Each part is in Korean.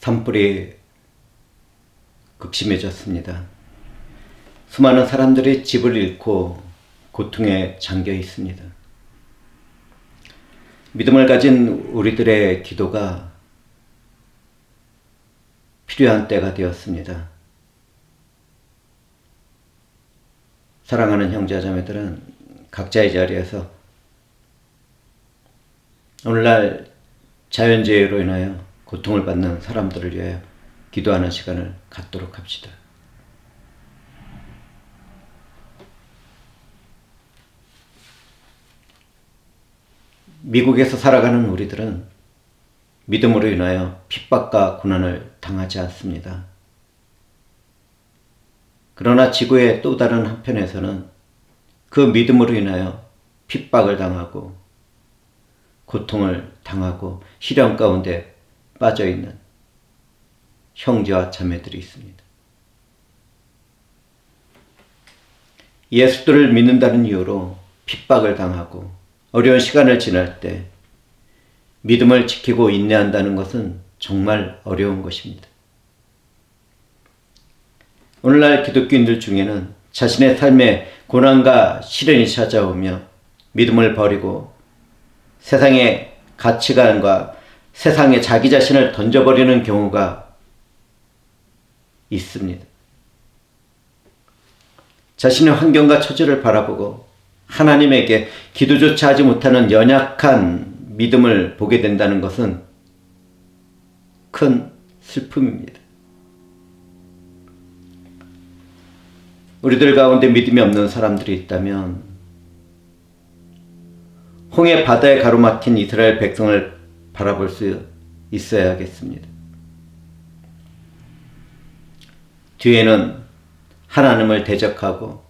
산불이 극심해졌습니다. 수많은 사람들이 집을 잃고 고통에 잠겨 있습니다. 믿음을 가진 우리들의 기도가 필요한 때가 되었습니다. 사랑하는 형제자매들은 각자의 자리에서 오늘날 자연재해로 인하여 고통을 받는 사람들을 위하여 기도하는 시간을 갖도록 합시다. 미국에서 살아가는 우리들은 믿음으로 인하여 핍박과 고난을 당하지 않습니다. 그러나 지구의 또 다른 한편에서는 그 믿음으로 인하여 핍박을 당하고 고통을 당하고 시련 가운데 빠져있는 형제와 자매들이 있습니다. 예수들을 믿는다는 이유로 핍박을 당하고 어려운 시간을 지날 때 믿음을 지키고 인내한다는 것은 정말 어려운 것입니다. 오늘날 기독교인들 중에는 자신의 삶에 고난과 시련이 찾아오며 믿음을 버리고 세상의 가치관과 세상에 자기 자신을 던져버리는 경우가 있습니다. 자신의 환경과 처지를 바라보고 하나님에게 기도조차 하지 못하는 연약한 믿음을 보게 된다는 것은 큰 슬픔입니다. 우리들 가운데 믿음이 없는 사람들이 있다면 홍해 바다에 가로막힌 이스라엘 백성을 바라볼 수 있어야겠습니다. 뒤에는 하나님을 대적하고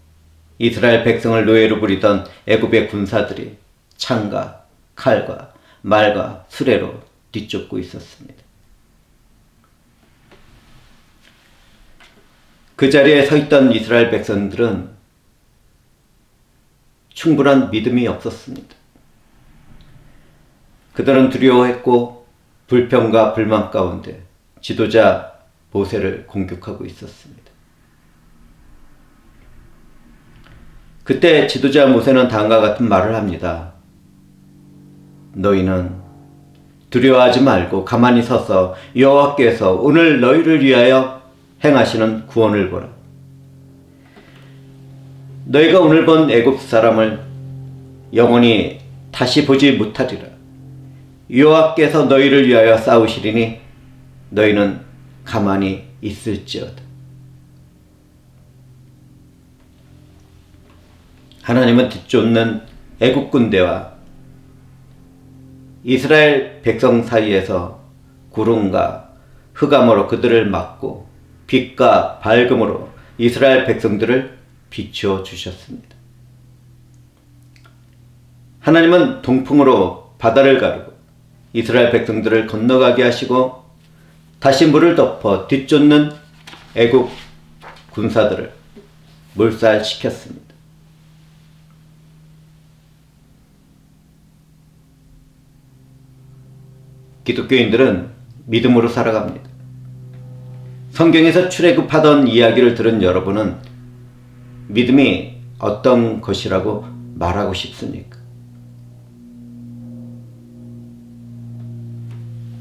이스라엘 백성을 노예로 부리던 애굽의 군사들이 창과 칼과 말과 수레로 뒤쫓고 있었습니다. 그 자리에 서 있던 이스라엘 백성들은 충분한 믿음이 없었습니다. 그들은 두려워했고 불평과 불만 가운데 지도자 모세를 공격하고 있었습니다. 그때 지도자 모세는 다음과 같은 말을 합니다. 너희는 두려워하지 말고 가만히 서서 여호와께서 오늘 너희를 위하여 행하시는 구원을 보라. 너희가 오늘 본 애굽 사람을 영원히 다시 보지 못하리라. 여호와께서 너희를 위하여 싸우시리니 너희는 가만히 있을지어다. 하나님은 뒤쫓는 애굽 군대와 이스라엘 백성 사이에서 구름과 흑암으로 그들을 막고 빛과 밝음으로 이스라엘 백성들을 비추어 주셨습니다. 하나님은 동풍으로 바다를 가르고 이스라엘 백성들을 건너가게 하시고 다시 물을 덮어 뒤쫓는 애굽 군사들을 몰살시켰습니다. 기독교인들은 믿음으로 살아갑니다. 성경에서 출애굽하던 이야기를 들은 여러분은 믿음이 어떤 것이라고 말하고 싶습니까?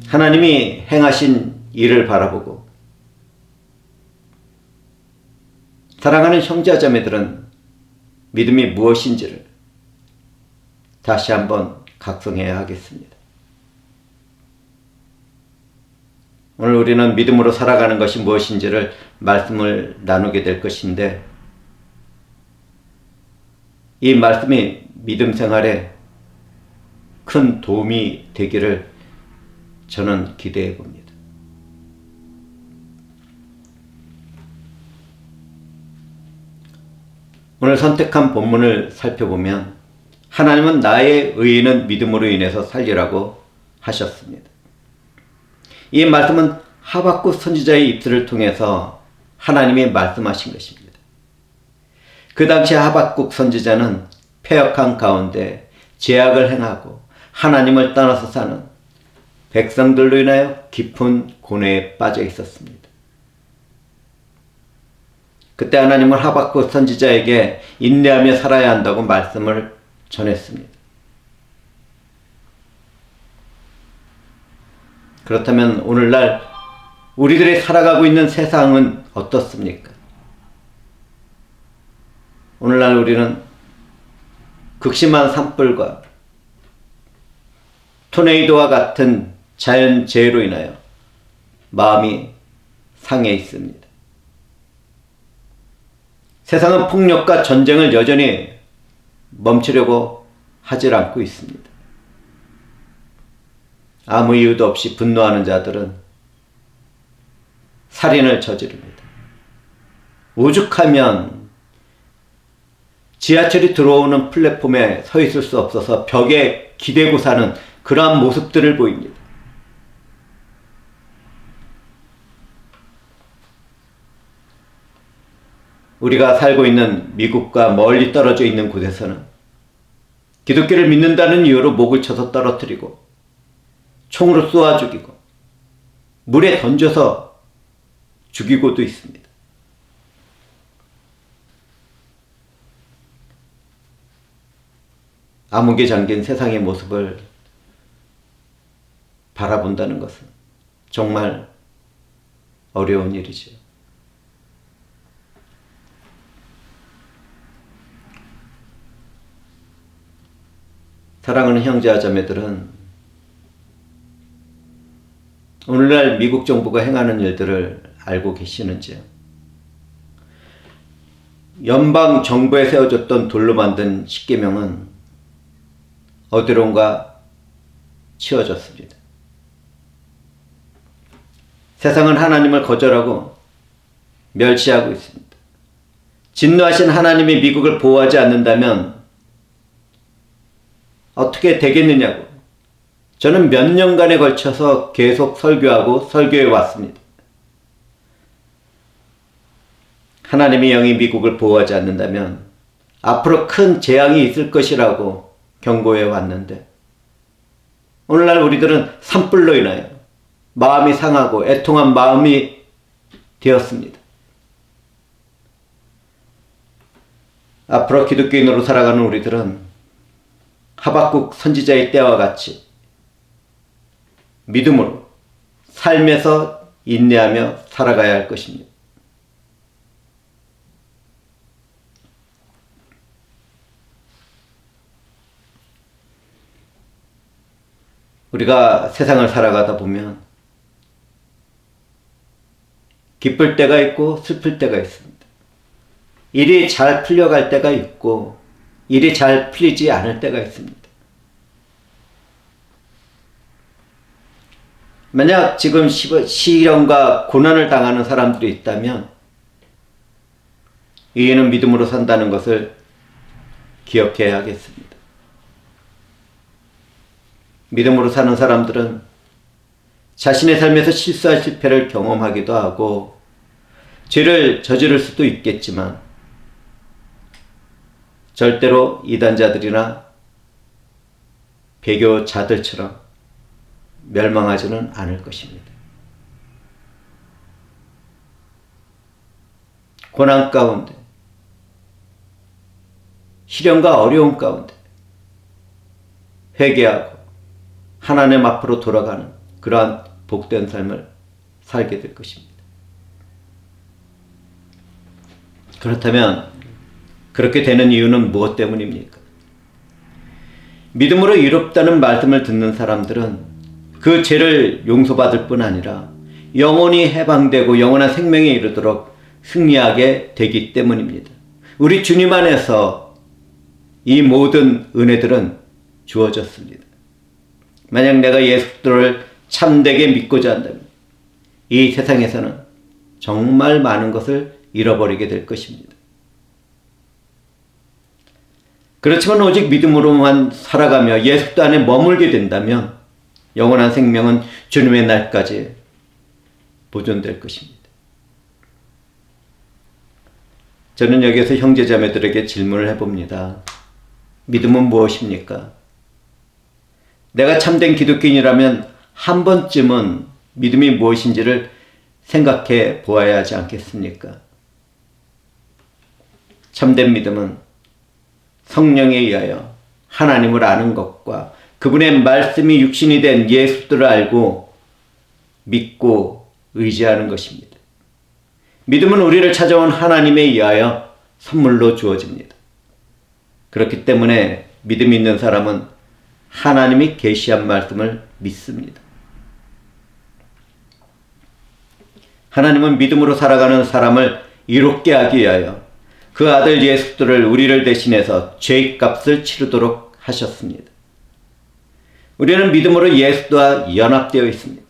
하나님이 행하신 일을 바라보고 사랑하는 형제자매들은 믿음이 무엇인지를 다시 한번 각성해야 하겠습니다. 오늘 우리는 믿음으로 살아가는 것이 무엇인지를 말씀을 나누게 될 것인데 이 말씀이 믿음 생활에 큰 도움이 되기를 저는 기대해 봅니다. 오늘 선택한 본문을 살펴보면 하나님은 나의 의인은 믿음으로 인해서 살리라고 하셨습니다. 이 말씀은 하박국 선지자의 입술을 통해서 하나님이 말씀하신 것입니다. 그 당시 하박국 선지자는 패역한 가운데 죄악을 행하고 하나님을 떠나서 사는 백성들로 인하여 깊은 고뇌에 빠져 있었습니다. 그때 하나님은 하박국 선지자에게 인내하며 살아야 한다고 말씀을 전했습니다. 그렇다면 오늘날 우리들이 살아가고 있는 세상은 어떻습니까? 오늘날 우리는 극심한 산불과 토네이도와 같은 자연재해로 인하여 마음이 상해 있습니다. 세상은 폭력과 전쟁을 여전히 멈추려고 하질 않고 있습니다. 아무 이유도 없이 분노하는 자들은 살인을 저지릅니다. 오죽하면 지하철이 들어오는 플랫폼에 서 있을 수 없어서 벽에 기대고 사는 그러한 모습들을 보입니다. 우리가 살고 있는 미국과 멀리 떨어져 있는 곳에서는 기독교를 믿는다는 이유로 목을 쳐서 떨어뜨리고 총으로 쏘아 죽이고 물에 던져서 죽이고도 있습니다. 암흑에 잠긴 세상의 모습을 바라본다는 것은 정말 어려운 일이죠. 사랑하는 형제와 자매들은 오늘날 미국 정부가 행하는 일들을 알고 계시는지요? 연방 정부에 세워졌던 돌로 만든 십계명은 어디론가 치워졌습니다. 세상은 하나님을 거절하고 멸시하고 있습니다. 진노하신 하나님이 미국을 보호하지 않는다면 어떻게 되겠느냐고 저는 몇 년간에 걸쳐서 계속 설교하고 설교해 왔습니다. 하나님의 영이 미국을 보호하지 않는다면 앞으로 큰 재앙이 있을 것이라고 경고해 왔는데 오늘날 우리들은 산불로 인하여 마음이 상하고 애통한 마음이 되었습니다. 앞으로 기독교인으로 살아가는 우리들은 하박국 선지자의 때와 같이 믿음으로 삶에서 인내하며 살아가야 할 것입니다. 우리가 세상을 살아가다 보면 기쁠 때가 있고 슬플 때가 있습니다. 일이 잘 풀려갈 때가 있고 일이 잘 풀리지 않을 때가 있습니다. 만약 지금 시련과 고난을 당하는 사람들이 있다면 이에는 믿음으로 산다는 것을 기억해야 하겠습니다. 믿음으로 사는 사람들은 자신의 삶에서 실수와 실패를 경험하기도 하고 죄를 저지를 수도 있겠지만 절대로 이단자들이나 배교자들처럼 멸망하지는 않을 것입니다. 고난 가운데, 시련과 어려움 가운데 회개하고 하나님 앞으로 돌아가는 그러한 복된 삶을 살게 될 것입니다. 그렇다면 그렇게 되는 이유는 무엇 때문입니까? 믿음으로 이롭다는 말씀을 듣는 사람들은 그 죄를 용서받을 뿐 아니라 영원히 해방되고 영원한 생명에 이르도록 승리하게 되기 때문입니다. 우리 주님 안에서 이 모든 은혜들은 주어졌습니다. 만약 내가 예수를 참되게 믿고자 한다면 이 세상에서는 정말 많은 것을 잃어버리게 될 것입니다. 그렇지만 오직 믿음으로만 살아가며 예수 안에 머물게 된다면 영원한 생명은 주님의 날까지 보존될 것입니다. 저는 여기에서 형제자매들에게 질문을 해봅니다. 믿음은 무엇입니까? 내가 참된 기독교인이라면 한 번쯤은 믿음이 무엇인지를 생각해 보아야 하지 않겠습니까? 참된 믿음은 성령에 의하여 하나님을 아는 것과 그분의 말씀이 육신이 된 예수들을 알고 믿고 의지하는 것입니다. 믿음은 우리를 찾아온 하나님에 의하여 선물로 주어집니다. 그렇기 때문에 믿음이 있는 사람은 하나님이 계시한 말씀을 믿습니다. 하나님은 믿음으로 살아가는 사람을 이롭게 하기 위하여 그 아들 예수를 우리를 대신해서 죄값을 치르도록 하셨습니다. 우리는 믿음으로 예수와 연합되어 있습니다.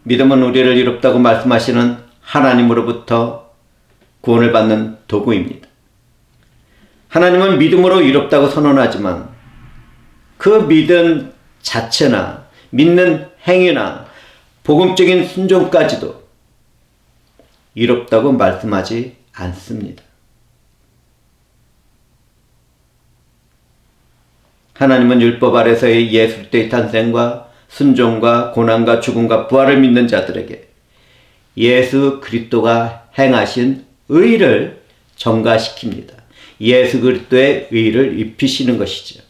믿음은 우리를 이롭다고 말씀하시는 하나님으로부터 구원을 받는 도구입니다. 하나님은 믿음으로 이롭다고 선언하지만 그 믿음 자체나 믿는 행위나 복음적인 순종까지도 이롭다고 말씀하지 않습니다. 하나님은 율법 아래서의 예수 그리스도의 탄생과 순종과 고난과 죽음과 부활을 믿는 자들에게 예수 그리스도가 행하신 의를 전가시킵니다. 예수 그리스도의 의를 입히시는 것이죠.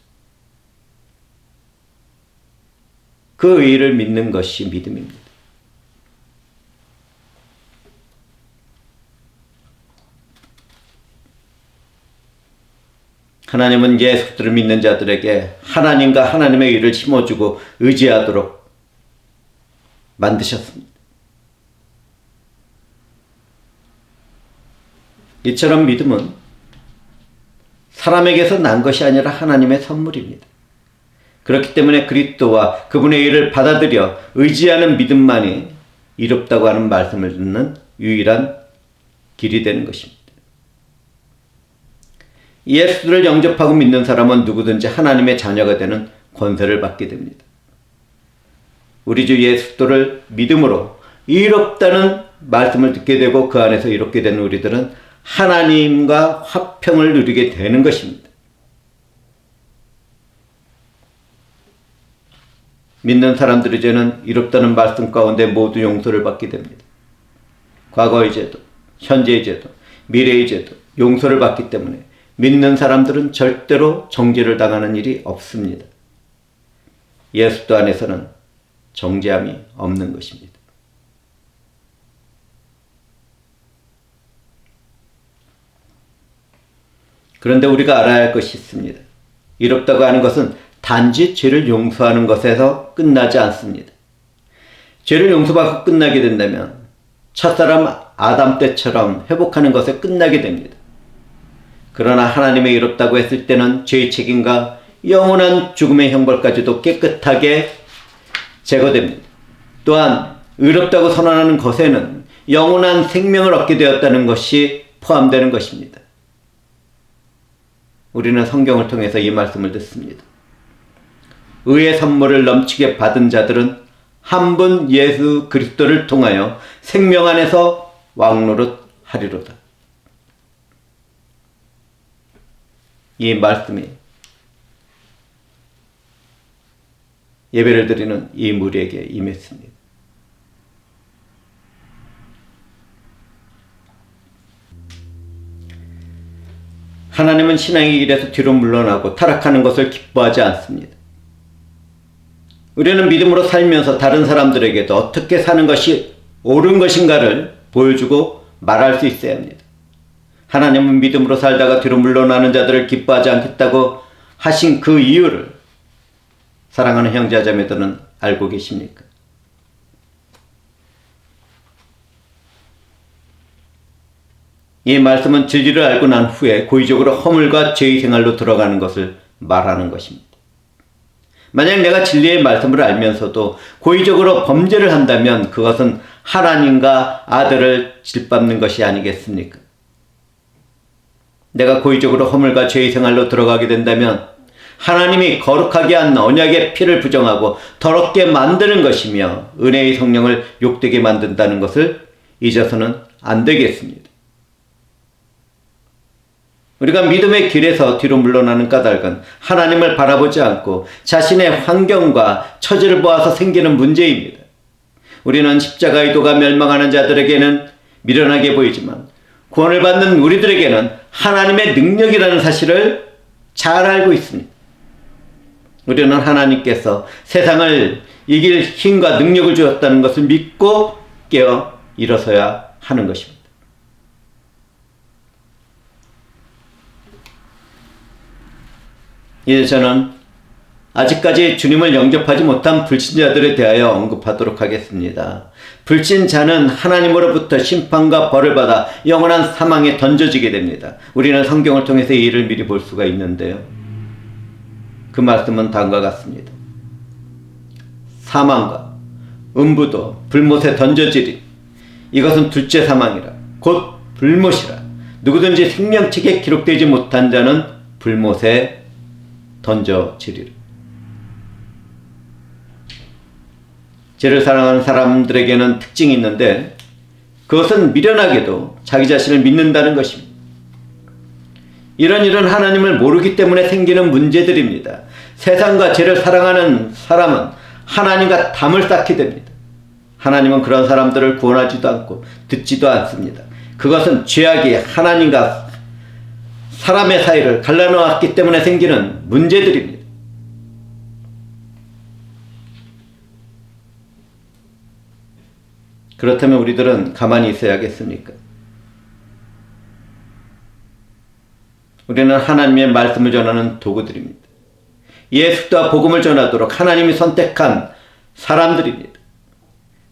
그 의를 믿는 것이 믿음입니다. 하나님은 예수 그리스도를 믿는 자들에게 하나님과 하나님의 의를 심어주고 의지하도록 만드셨습니다. 이처럼 믿음은 사람에게서 난 것이 아니라 하나님의 선물입니다. 그렇기 때문에 그리스도와 그분의 의를 받아들여 의지하는 믿음만이 이롭다고 하는 말씀을 듣는 유일한 길이 되는 것입니다. 예수를 영접하고 믿는 사람은 누구든지 하나님의 자녀가 되는 권세를 받게 됩니다. 우리 주 예수를 믿음으로 이롭다는 말씀을 듣게 되고 그 안에서 이롭게 되는 우리들은 하나님과 화평을 누리게 되는 것입니다. 믿는 사람들의 죄는 이롭다는 말씀 가운데 모두 용서를 받게 됩니다. 과거의 죄도, 현재의 죄도, 미래의 죄도 용서를 받기 때문에 믿는 사람들은 절대로 정죄를 당하는 일이 없습니다. 예수 안에서는 정죄함이 없는 것입니다. 그런데 우리가 알아야 할 것이 있습니다. 이롭다고 하는 것은 단지 죄를 용서하는 것에서 끝나지 않습니다. 죄를 용서받고 끝나게 된다면 첫사람 아담 때처럼 회복하는 것에 끝나게 됩니다. 그러나 하나님의 이롭다고 했을 때는 죄의 책임과 영원한 죽음의 형벌까지도 깨끗하게 제거됩니다. 또한 의롭다고 선언하는 것에는 영원한 생명을 얻게 되었다는 것이 포함되는 것입니다. 우리는 성경을 통해서 이 말씀을 듣습니다. 의의 선물을 넘치게 받은 자들은 한 분 예수 그리스도를 통하여 생명 안에서 왕노릇 하리로다. 이 말씀이 예배를 드리는 이 무리에게 임했습니다. 하나님은 신앙의 길에서 뒤로 물러나고 타락하는 것을 기뻐하지 않습니다. 우리는 믿음으로 살면서 다른 사람들에게도 어떻게 사는 것이 옳은 것인가를 보여주고 말할 수 있어야 합니다. 하나님은 믿음으로 살다가 뒤로 물러나는 자들을 기뻐하지 않겠다고 하신 그 이유를 사랑하는 형제자매들은 알고 계십니까? 이 말씀은 진리를 알고 난 후에 고의적으로 허물과 죄의 생활로 들어가는 것을 말하는 것입니다. 만약 내가 진리의 말씀을 알면서도 고의적으로 범죄를 한다면 그것은 하나님과 아들을 짓밟는 것이 아니겠습니까? 내가 고의적으로 허물과 죄의 생활로 들어가게 된다면 하나님이 거룩하게 한 언약의 피를 부정하고 더럽게 만드는 것이며 은혜의 성령을 욕되게 만든다는 것을 잊어서는 안 되겠습니다. 우리가 믿음의 길에서 뒤로 물러나는 까닭은 하나님을 바라보지 않고 자신의 환경과 처지를 보아서 생기는 문제입니다. 우리는 십자가의 도가 멸망하는 자들에게는 미련하게 보이지만 구원을 받는 우리들에게는 하나님의 능력이라는 사실을 잘 알고 있습니다. 우리는 하나님께서 세상을 이길 힘과 능력을 주었다는 것을 믿고 깨어 일어서야 하는 것입니다. 이제 저는 아직까지 주님을 영접하지 못한 불신자들에 대하여 언급하도록 하겠습니다. 불신자는 하나님으로부터 심판과 벌을 받아 영원한 사망에 던져지게 됩니다. 우리는 성경을 통해서 이 일을 미리 볼 수가 있는데요. 그 말씀은 다음과 같습니다. 사망과 음부도 불못에 던져지리. 이것은 둘째 사망이라 곧 불못이라. 누구든지 생명책에 기록되지 못한 자는 불못에 던져지리라. 죄를 사랑하는 사람들에게는 특징이 있는데 그것은 미련하게도 자기 자신을 믿는다는 것입니다. 이런 하나님을 모르기 때문에 생기는 문제들입니다. 세상과 죄를 사랑하는 사람은 하나님과 담을 쌓게 됩니다. 하나님은 그런 사람들을 구원하지도 않고 듣지도 않습니다. 그것은 죄악이 하나님과 사람의 사이를 갈라놓았기 때문에 생기는 문제들입니다. 그렇다면 우리들은 가만히 있어야겠습니까? 우리는 하나님의 말씀을 전하는 도구들입니다. 예수와 복음을 전하도록 하나님이 선택한 사람들입니다.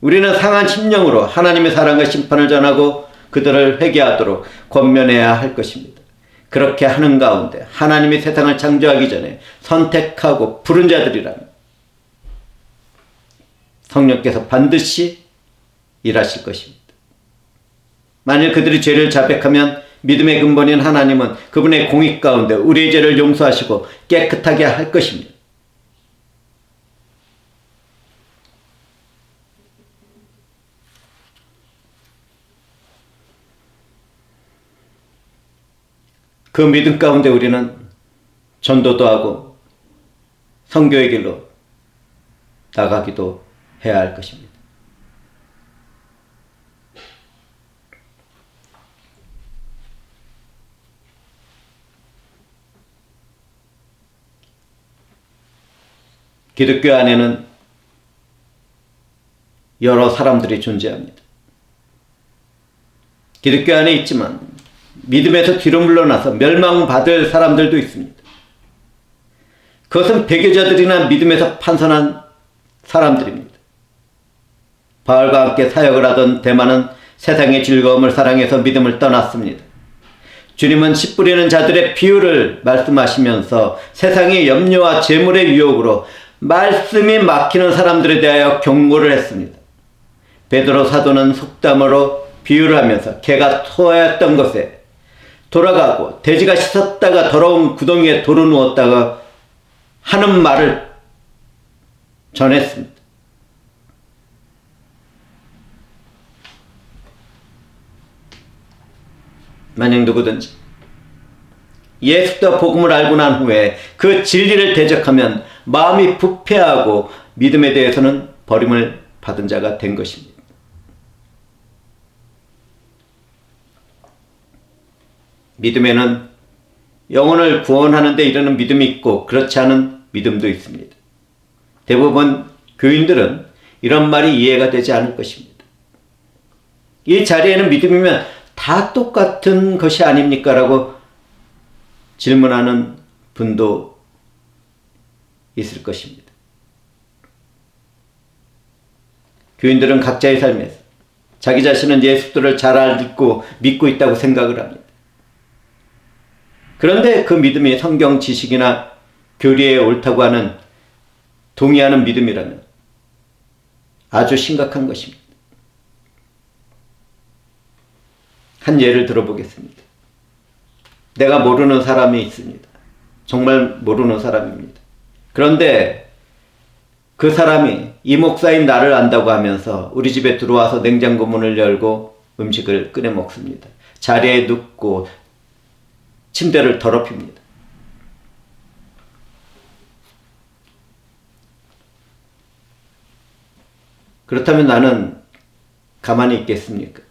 우리는 상한 심령으로 하나님의 사랑과 심판을 전하고 그들을 회개하도록 권면해야 할 것입니다. 그렇게 하는 가운데 하나님이 세상을 창조하기 전에 선택하고 부른 자들이라면 성령께서 반드시 일하실 것입니다. 만일 그들이 죄를 자백하면 믿음의 근본인 하나님은 그분의 공의 가운데 우리의 죄를 용서하시고 깨끗하게 할 것입니다. 그 믿음 가운데 우리는 전도도 하고 선교의 길로 나가기도 해야 할 것입니다. 기독교 안에는 여러 사람들이 존재합니다. 기독교 안에 있지만 믿음에서 뒤로 물러나서 멸망받을 사람들도 있습니다. 그것은 배교자들이나 믿음에서 판선한 사람들입니다. 바울과 함께 사역을 하던 데마는 세상의 즐거움을 사랑해서 믿음을 떠났습니다. 주님은 씨 뿌리는 자들의 비유를 말씀하시면서 세상의 염려와 재물의 유혹으로 말씀이 막히는 사람들에 대하여 경고를 했습니다. 베드로 사도는 속담으로 비유를 하면서 개가 토하였던 것에 돌아가고 돼지가 씻었다가 더러운 구덩이에 도로 누웠다가 하는 말을 전했습니다. 만약 누구든지 예수와 복음을 알고 난 후에 그 진리를 대적하면 마음이 부패하고 믿음에 대해서는 버림을 받은 자가 된 것입니다. 믿음에는 영혼을 구원하는 데 이르는 믿음이 있고 그렇지 않은 믿음도 있습니다. 대부분 교인들은 이런 말이 이해가 되지 않을 것입니다. 이 자리에는 믿음이면 다 똑같은 것이 아닙니까? 라고 질문하는 분도 있을 것입니다. 교인들은 각자의 삶에서 자기 자신은 예수들을 잘 알고 믿고 있다고 생각을 합니다. 그런데 그 믿음이 성경 지식이나 교리에 옳다고 하는 동의하는 믿음이라면 아주 심각한 것입니다. 한 예를 들어보겠습니다. 내가 모르는 사람이 있습니다. 정말 모르는 사람입니다. 그런데 그 사람이 이 목사인 나를 안다고 하면서 우리 집에 들어와서 냉장고 문을 열고 음식을 꺼내 먹습니다. 자리에 눕고 침대를 더럽힙니다. 그렇다면 나는 가만히 있겠습니까?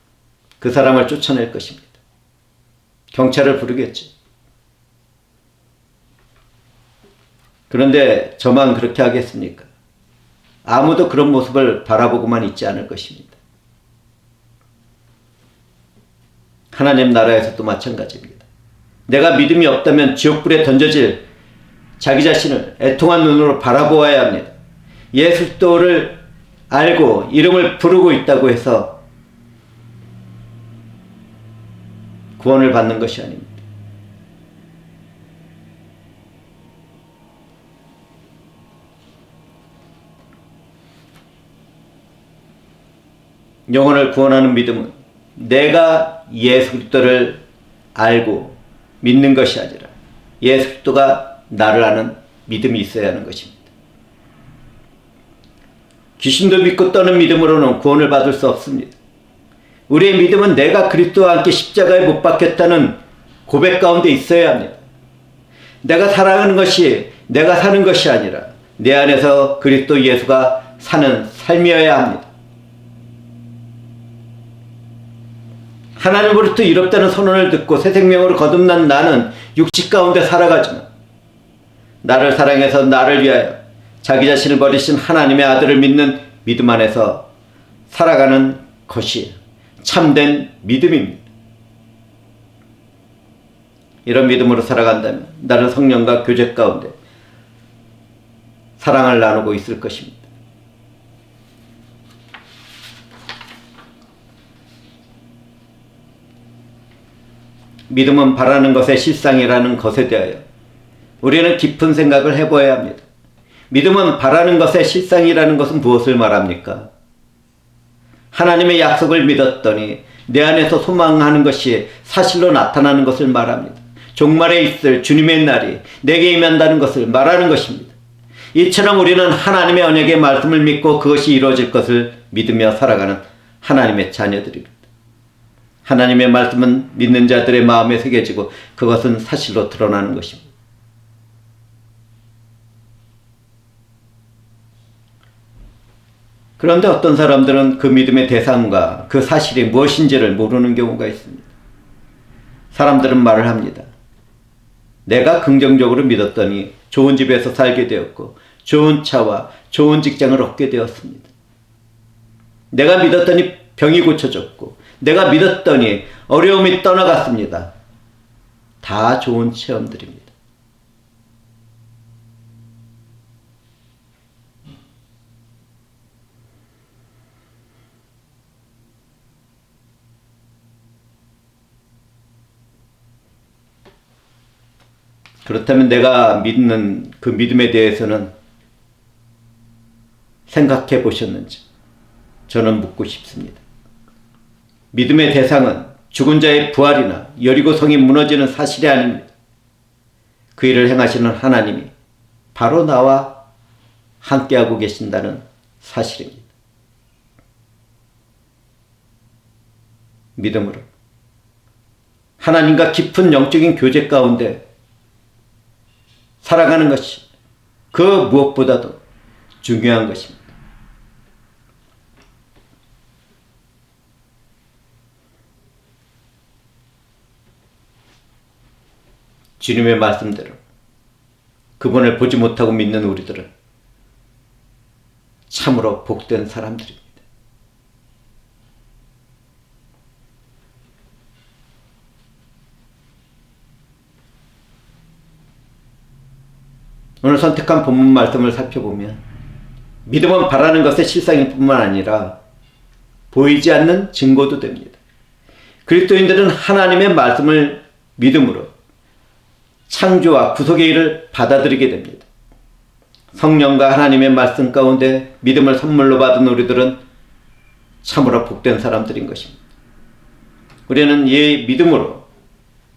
그 사람을 쫓아낼 것입니다. 경찰을 부르겠죠. 그런데 저만 그렇게 하겠습니까? 아무도 그런 모습을 바라보고만 있지 않을 것입니다. 하나님 나라에서도 마찬가지입니다. 내가 믿음이 없다면 지옥불에 던져질 자기 자신을 애통한 눈으로 바라보아야 합니다. 예수 그리스도를 알고 이름을 부르고 있다고 해서 구원을 받는 것이 아닙니다. 영혼을 구원하는 믿음은 내가 예수 그리스도를 알고 믿는 것이 아니라 예수 그리스도가 나를 아는 믿음이 있어야 하는 것입니다. 귀신도 믿고 떠는 믿음으로는 구원을 받을 수 없습니다. 우리의 믿음은 내가 그리스도와 함께 십자가에 못 박혔다는 고백 가운데 있어야 합니다. 내가 살아가는 것이 내가 사는 것이 아니라 내 안에서 그리스도 예수가 사는 삶이어야 합니다. 하나님으로부터 이롭다는 선언을 듣고 새 생명으로 거듭난 나는 육식 가운데 살아가지만 나를 사랑해서 나를 위하여 자기 자신을 버리신 하나님의 아들을 믿는 믿음 안에서 살아가는 것이 참된 믿음입니다. 이런 믿음으로 살아간다면 나는 성령과 교제 가운데 사랑을 나누고 있을 것입니다. 믿음은 바라는 것의 실상이라는 것에 대하여 우리는 깊은 생각을 해보아야 합니다. 믿음은 바라는 것의 실상이라는 것은 무엇을 말합니까? 하나님의 약속을 믿었더니 내 안에서 소망하는 것이 사실로 나타나는 것을 말합니다. 종말에 있을 주님의 날이 내게 임한다는 것을 말하는 것입니다. 이처럼 우리는 하나님의 언약의 말씀을 믿고 그것이 이루어질 것을 믿으며 살아가는 하나님의 자녀들입니다. 하나님의 말씀은 믿는 자들의 마음에 새겨지고 그것은 사실로 드러나는 것입니다. 그런데 어떤 사람들은 그 믿음의 대상과 그 사실이 무엇인지를 모르는 경우가 있습니다. 사람들은 말을 합니다. 내가 긍정적으로 믿었더니 좋은 집에서 살게 되었고 좋은 차와 좋은 직장을 얻게 되었습니다. 내가 믿었더니 병이 고쳐졌고 내가 믿었더니 어려움이 떠나갔습니다. 다 좋은 체험들입니다. 그렇다면 내가 믿는 그 믿음에 대해서는 생각해 보셨는지 저는 묻고 싶습니다. 믿음의 대상은 죽은 자의 부활이나 여리고 성이 무너지는 사실이 아닙니다. 그 일을 행하시는 하나님이 바로 나와 함께하고 계신다는 사실입니다. 믿음으로 하나님과 깊은 영적인 교제 가운데 살아가는 것이 그 무엇보다도 중요한 것입니다. 주님의 말씀대로 그분을 보지 못하고 믿는 우리들은 참으로 복된 사람들입니다. 오늘 선택한 본문 말씀을 살펴보면 믿음은 바라는 것의 실상일 뿐만 아니라 보이지 않는 증거도 됩니다. 그리스도인들은 하나님의 말씀을 믿음으로 창조와 구속의 일을 받아들이게 됩니다. 성령과 하나님의 말씀 가운데 믿음을 선물로 받은 우리들은 참으로 복된 사람들인 것입니다. 우리는 이 믿음으로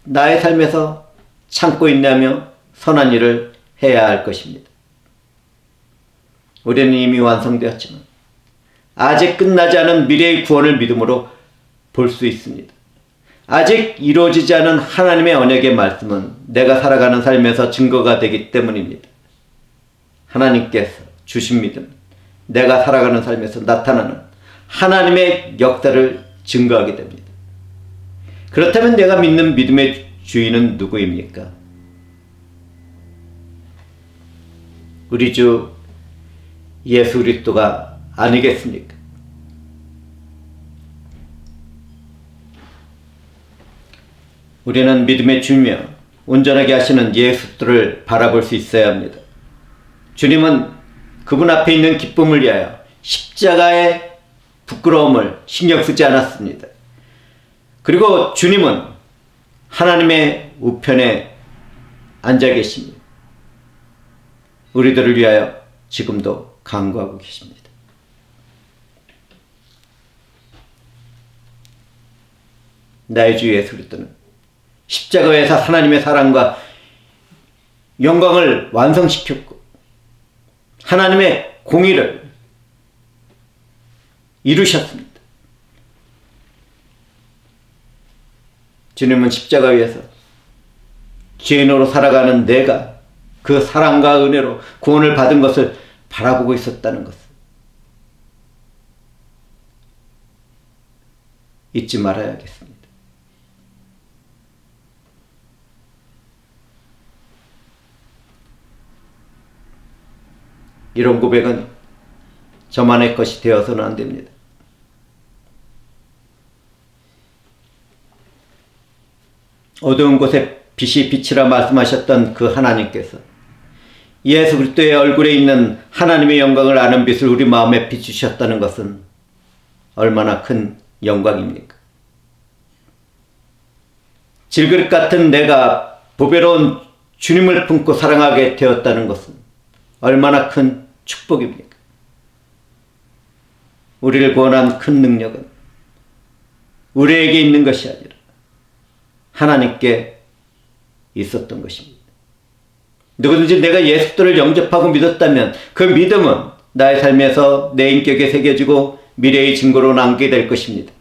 나의 삶에서 참고 인내하며 선한 일을 해야 할 것입니다. 우리는 이미 완성되었지만 아직 끝나지 않은 미래의 구원을 믿음으로 볼 수 있습니다. 아직 이루어지지 않은 하나님의 언약의 말씀은 내가 살아가는 삶에서 증거가 되기 때문입니다. 하나님께서 주신 믿음, 내가 살아가는 삶에서 나타나는 하나님의 역사를 증거하게 됩니다. 그렇다면 내가 믿는 믿음의 주인은 누구입니까? 우리 주 예수 그리스도가 아니겠습니까? 우리는 믿음의 주며 온전하게 하시는 예수를 바라볼 수 있어야 합니다. 주님은 그분 앞에 있는 기쁨을 위하여 십자가의 부끄러움을 신경 쓰지 않았습니다. 그리고 주님은 하나님의 우편에 앉아 계십니다. 우리들을 위하여 지금도 간구하고 계십니다. 나의 주 예수 그리스도는 십자가에서 하나님의 사랑과 영광을 완성시켰고 하나님의 공의를 이루셨습니다. 주님은 십자가 위에서 죄인으로 살아가는 내가 그 사랑과 은혜로 구원을 받은 것을 바라보고 있었다는 것을 잊지 말아야겠습니다. 이런 고백은 저만의 것이 되어서는 안 됩니다. 어두운 곳에 빛이 빛이라 말씀하셨던 그 하나님께서 예수 그리스도의 얼굴에 있는 하나님의 영광을 아는 빛을 우리 마음에 비추셨다는 것은 얼마나 큰 영광입니까? 질그릇 같은 내가 보배로운 주님을 품고 사랑하게 되었다는 것은 얼마나 큰 축복입니까? 우리를 구원한 큰 능력은 우리에게 있는 것이 아니라 하나님께 있었던 것입니다. 누구든지 내가 예수를 영접하고 믿었다면 그 믿음은 나의 삶에서 내 인격에 새겨지고 미래의 증거로 남게 될 것입니다.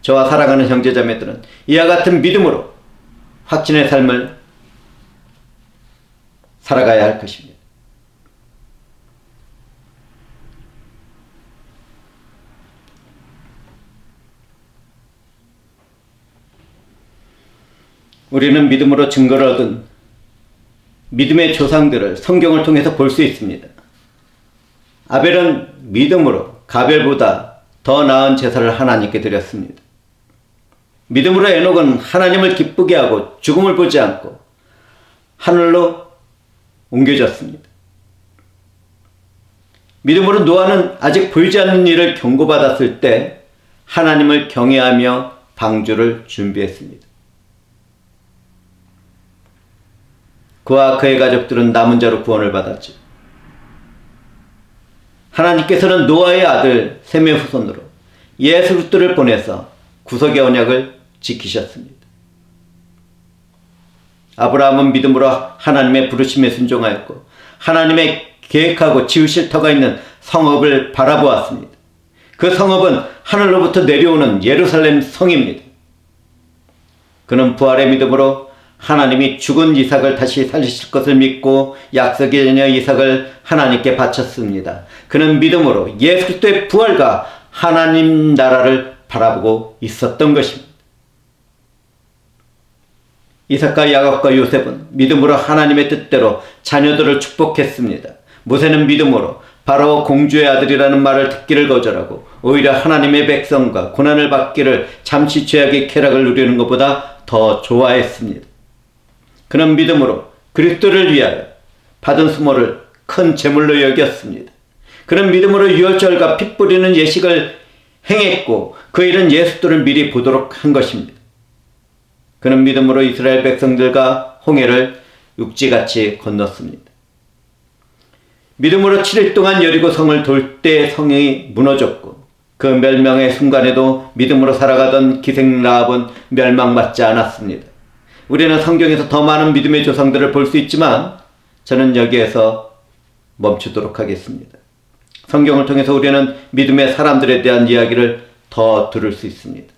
저와 사랑하는 형제자매들은 이와 같은 믿음으로 확신의 삶을 살아가야 할 것입니다. 우리는 믿음으로 증거를 얻은 믿음의 조상들을 성경을 통해서 볼 수 있습니다. 아벨은 믿음으로 가벨보다 더 나은 제사를 하나님께 드렸습니다. 믿음으로 에녹은 하나님을 기쁘게 하고 죽음을 보지 않고 하늘로 옮겨졌습니다. 믿음으로 노아는 아직 보이지 않는 일을 경고받았을 때 하나님을 경외하며 방주를 준비했습니다. 그와 그의 가족들은 남은 자로 구원을 받았죠. 하나님께서는 노아의 아들 셈의 후손으로 예수 그리스도를 보내서 구속의 언약을 지키셨습니다. 아브라함은 믿음으로 하나님의 부르심에 순종하였고 하나님의 계획하고 지으실 터가 있는 성읍을 바라보았습니다. 그 성읍은 하늘로부터 내려오는 예루살렘 성입니다. 그는 부활의 믿음으로 하나님이 죽은 이삭을 다시 살리실 것을 믿고 약속의 자녀 이삭을 하나님께 바쳤습니다. 그는 믿음으로 예수 그리스도의 부활과 하나님 나라를 바라보고 있었던 것입니다. 이삭과 야곱과 요셉은 믿음으로 하나님의 뜻대로 자녀들을 축복했습니다. 모세는 믿음으로 바로 공주의 아들이라는 말을 듣기를 거절하고 오히려 하나님의 백성과 고난을 받기를 잠시 죄악의 쾌락을 누리는 것보다 더 좋아했습니다. 그는 믿음으로 그리스도를 위하여 받은 수모를 큰 제물로 여겼습니다. 그는 믿음으로 유월절과 피 뿌리는 예식을 행했고 그 일은 예수를 미리 보도록 한 것입니다. 그는 믿음으로 이스라엘 백성들과 홍해를 육지같이 건넜습니다. 믿음으로 7일 동안 여리고 성을 돌 때 성이 무너졌고 그 멸망의 순간에도 믿음으로 살아가던 기생 라합은 멸망받지 않았습니다. 우리는 성경에서 더 많은 믿음의 조상들을 볼 수 있지만 저는 여기에서 멈추도록 하겠습니다. 성경을 통해서 우리는 믿음의 사람들에 대한 이야기를 더 들을 수 있습니다.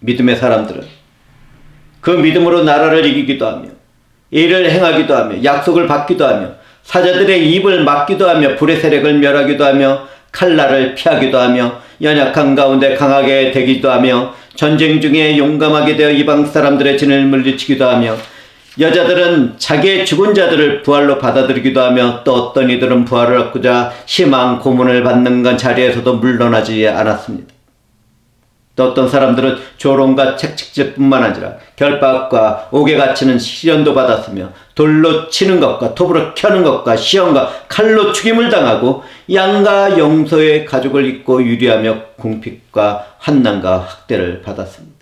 믿음의 사람들은 그 믿음으로 나라를 이기기도 하며 일을 행하기도 하며 약속을 받기도 하며 사자들의 입을 막기도 하며 불의 세력을 멸하기도 하며 칼날을 피하기도 하며 연약한 가운데 강하게 되기도 하며 전쟁 중에 용감하게 되어 이방 사람들의 진을 물리치기도 하며 여자들은 자기의 죽은 자들을 부활로 받아들이기도 하며 또 어떤 이들은 부활을 얻고자 심한 고문을 받는 자리에서도 물러나지 않았습니다. 또 어떤 사람들은 조롱과 책찍질뿐만 아니라 결박과 옥에 갇히는 시련도 받았으며 돌로 치는 것과 톱으로 켜는 것과 시험과 칼로 죽임을 당하고 양과 염소의 가죽을 입고 유리하며 궁핍과 환난과 학대를 받았습니다.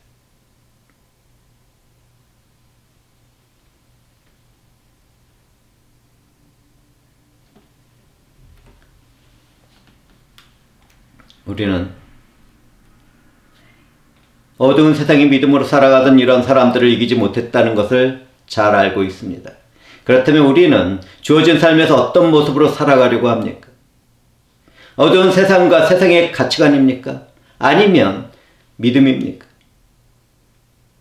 우리는 어두운 세상의 믿음으로 살아가던 이런 사람들을 이기지 못했다는 것을 잘 알고 있습니다. 그렇다면 우리는 주어진 삶에서 어떤 모습으로 살아가려고 합니까? 어두운 세상과 세상의 가치관입니까? 아니면 믿음입니까?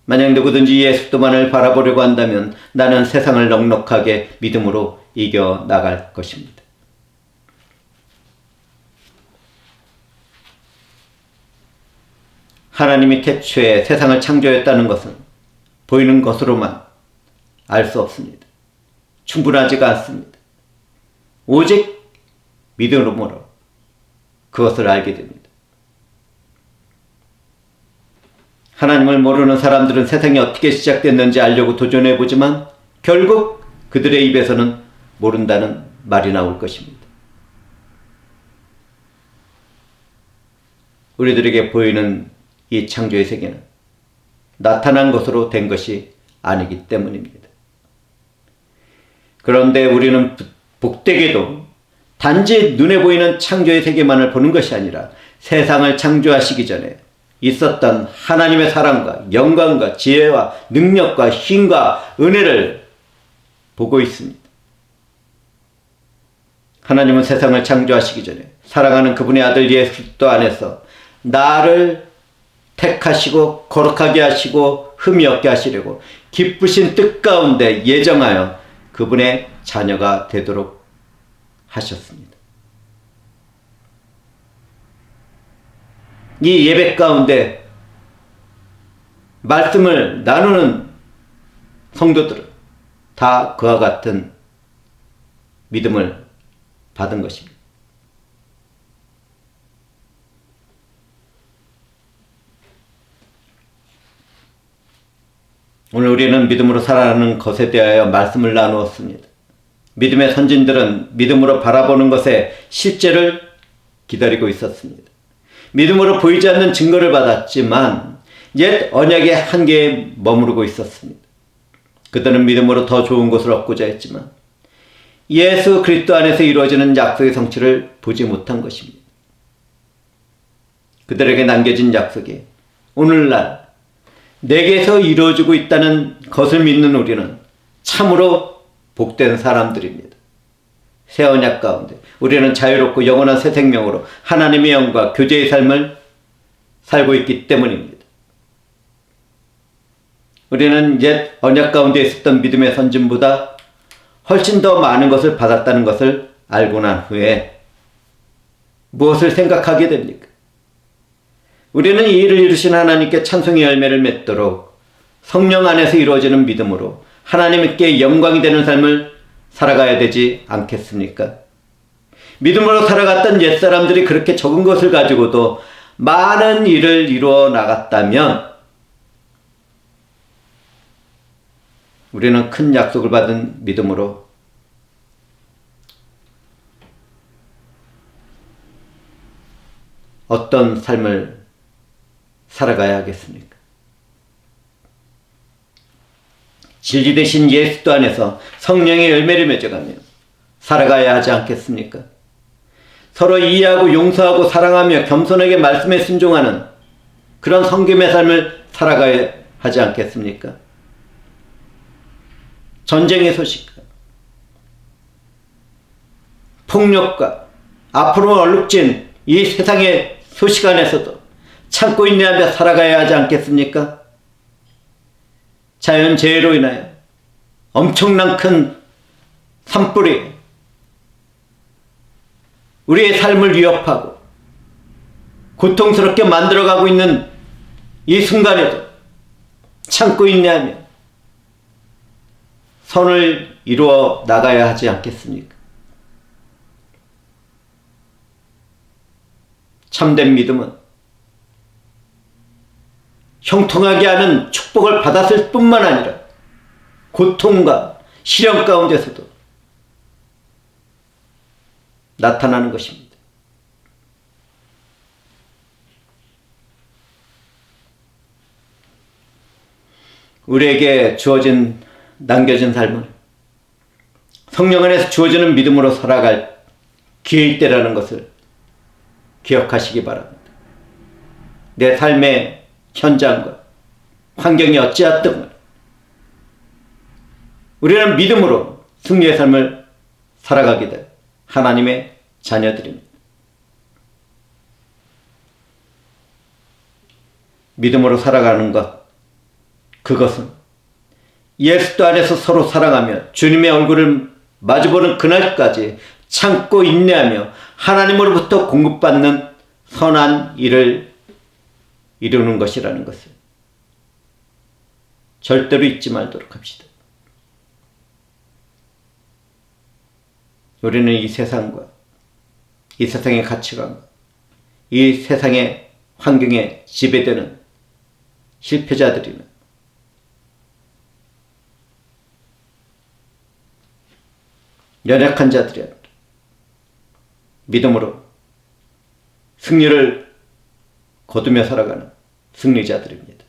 만약 누구든지 예수 그리스도만을 바라보려고 한다면 나는 세상을 넉넉하게 믿음으로 이겨나갈 것입니다. 하나님이 태초에 세상을 창조했다는 것은 보이는 것으로만 알 수 없습니다. 충분하지가 않습니다. 오직 믿음으로 그것을 알게 됩니다. 하나님을 모르는 사람들은 세상이 어떻게 시작됐는지 알려고 도전해보지만 결국 그들의 입에서는 모른다는 말이 나올 것입니다. 우리들에게 보이는 이 창조의 세계는 나타난 것으로 된 것이 아니기 때문입니다. 그런데 우리는 복되게도 단지 눈에 보이는 창조의 세계만을 보는 것이 아니라 세상을 창조하시기 전에 있었던 하나님의 사랑과 영광과 지혜와 능력과 힘과 은혜를 보고 있습니다. 하나님은 세상을 창조하시기 전에 사랑하는 그분의 아들 예수 그리스도 안에서 나를 택하시고 거룩하게 하시고 흠이 없게 하시려고 기쁘신 뜻 가운데 예정하여 그분의 자녀가 되도록 하셨습니다. 이 예배 가운데 말씀을 나누는 성도들은 다 그와 같은 믿음을 받은 것입니다. 오늘 우리는 믿음으로 살아가는 것에 대하여 말씀을 나누었습니다. 믿음의 선진들은 믿음으로 바라보는 것의 실제를 기다리고 있었습니다. 믿음으로 보이지 않는 증거를 받았지만 옛 언약의 한계에 머무르고 있었습니다. 그들은 믿음으로 더 좋은 것을 얻고자 했지만 예수 그리스도 안에서 이루어지는 약속의 성취를 보지 못한 것입니다. 그들에게 남겨진 약속이 오늘날 내게서 이루어지고 있다는 것을 믿는 우리는 참으로 복된 사람들입니다. 새 언약 가운데 우리는 자유롭고 영원한 새 생명으로 하나님의 영과 교제의 삶을 살고 있기 때문입니다. 우리는 옛 언약 가운데 있었던 믿음의 선진보다 훨씬 더 많은 것을 받았다는 것을 알고 난 후에 무엇을 생각하게 됩니까? 우리는 이 일을 이루신 하나님께 찬송의 열매를 맺도록 성령 안에서 이루어지는 믿음으로 하나님께 영광이 되는 삶을 살아가야 되지 않겠습니까? 믿음으로 살아갔던 옛사람들이 그렇게 적은 것을 가지고도 많은 일을 이루어 나갔다면 우리는 큰 약속을 받은 믿음으로 어떤 삶을 살아가야 하겠습니까? 진리 되신 예수도 안에서 성령의 열매를 맺어가며 살아가야 하지 않겠습니까? 서로 이해하고 용서하고 사랑하며 겸손하게 말씀에 순종하는 그런 성김의 삶을 살아가야 하지 않겠습니까? 전쟁의 소식과 폭력과 앞으로 얼룩진 이 세상의 소식 안에서도 참고 인내하며 살아가야 하지 않겠습니까? 자연재해로 인하여 엄청난 큰 산불이 우리의 삶을 위협하고 고통스럽게 만들어가고 있는 이 순간에도 참고 인내하며 선을 이루어 나가야 하지 않겠습니까? 참된 믿음은 형통하게 하는 축복을 받았을 뿐만 아니라 고통과 시련 가운데서도 나타나는 것입니다. 우리에게 남겨진 삶은 성령 안에서 주어지는 믿음으로 살아갈 기회일 때라는 것을 기억하시기 바랍니다. 내 삶의 현장과 환경이 어찌하든 간에 우리는 믿음으로 승리의 삶을 살아가게 될 하나님의 자녀들입니다. 믿음으로 살아가는 것, 그것은 예수 안에서 서로 사랑하며 주님의 얼굴을 마주보는 그날까지 참고 인내하며 하나님으로부터 공급받는 선한 일을 이루는 것이라는 것을 절대로 잊지 말도록 합시다. 우리는 이 세상과 이 세상의 가치관과 이 세상의 환경에 지배되는 실패자들이며 연약한 자들이 아니라 믿음으로 승리를 거두며 살아가는 승리자들입니다.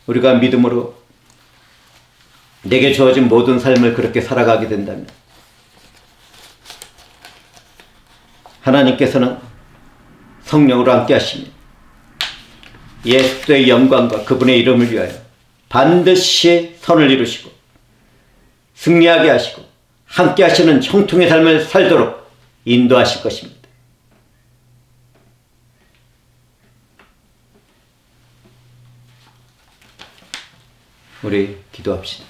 우리가 믿음으로 내게 주어진 모든 삶을 그렇게 살아가게 된다면 하나님께서는 성령으로 함께 하시며 예수의 영광과 그분의 이름을 위하여 반드시 선을 이루시고 승리하게 하시고 함께 하시는 형통의 삶을 살도록 인도하실 것입니다. 우리 기도합시다.